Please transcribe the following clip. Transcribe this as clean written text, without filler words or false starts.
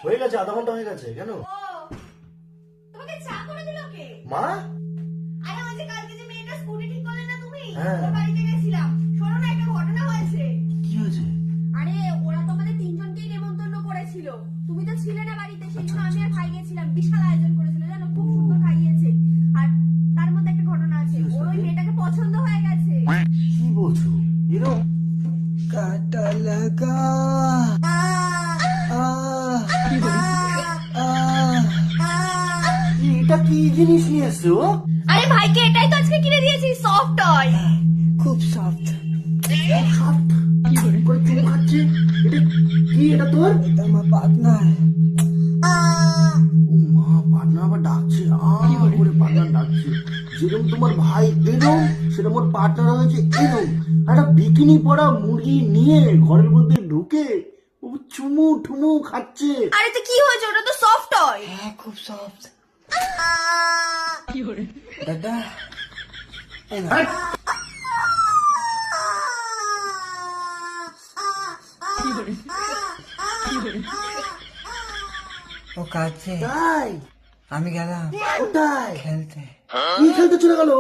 হয়ে গেছে, আধা ঘন্টা হয়ে গেছে। কেন? তোমাকে চা করে দিল কে? মা? আরে ওই যে কালকে যে মেয়েটা স্কুটি ঠিক করলে না তুমি, হ্যাঁ। ওর বাড়িতে গেছিলাম। শোনো না, একটা ঘটনা হয়েছে। কি হয়েছে? আরে ওরা তো আমাদের তিনজনকেই নেমন্তন্ন করেছিল, তুমি তো ছিলে না বাড়িতে, সেই জন্য আমি আর ভাই গেছিলাম। বিশাল আয়োজন করেছিল জানো, খুব সুন্দর খাইয়েছে। আর তার মধ্যে একটা ঘটনা আছে, ওর ওই মেয়েটাকে পছন্দ হয়ে গেছে। কি বলছো? এরকম? কাটা লাগা এটা কি জিনিস নিয়ে এসছো? আরে ভাইকে এটাই তো আজকে কিনে দিয়েছি, সফট টয়। খুব সফট। সফট কি করে চুমু খাচ্ছে? এটা কি? এটা তোর? এটা আমার পার্টনার। ও মা, পার্টনার আবার ডাকছে। করে পার্টনার ডাকছে। যেরকম তোমার ভাই এরম, সেটা মোর পার্টনার হয়েছে এরম। একটা বিকিনি পরা মুরগি নিয়ে ঘরের মধ্যে ঢুকে ও চুমু ঠুমু খাচ্ছে। আরে তো কি হয়েছে, ওটা তো সফট টয়। হ্যাঁ খুব সফট। দাদা এই নাও। ও কাছে তাই? আমি গেলাম কোথায়? খেলতে। কি খেলতে চলে গেল?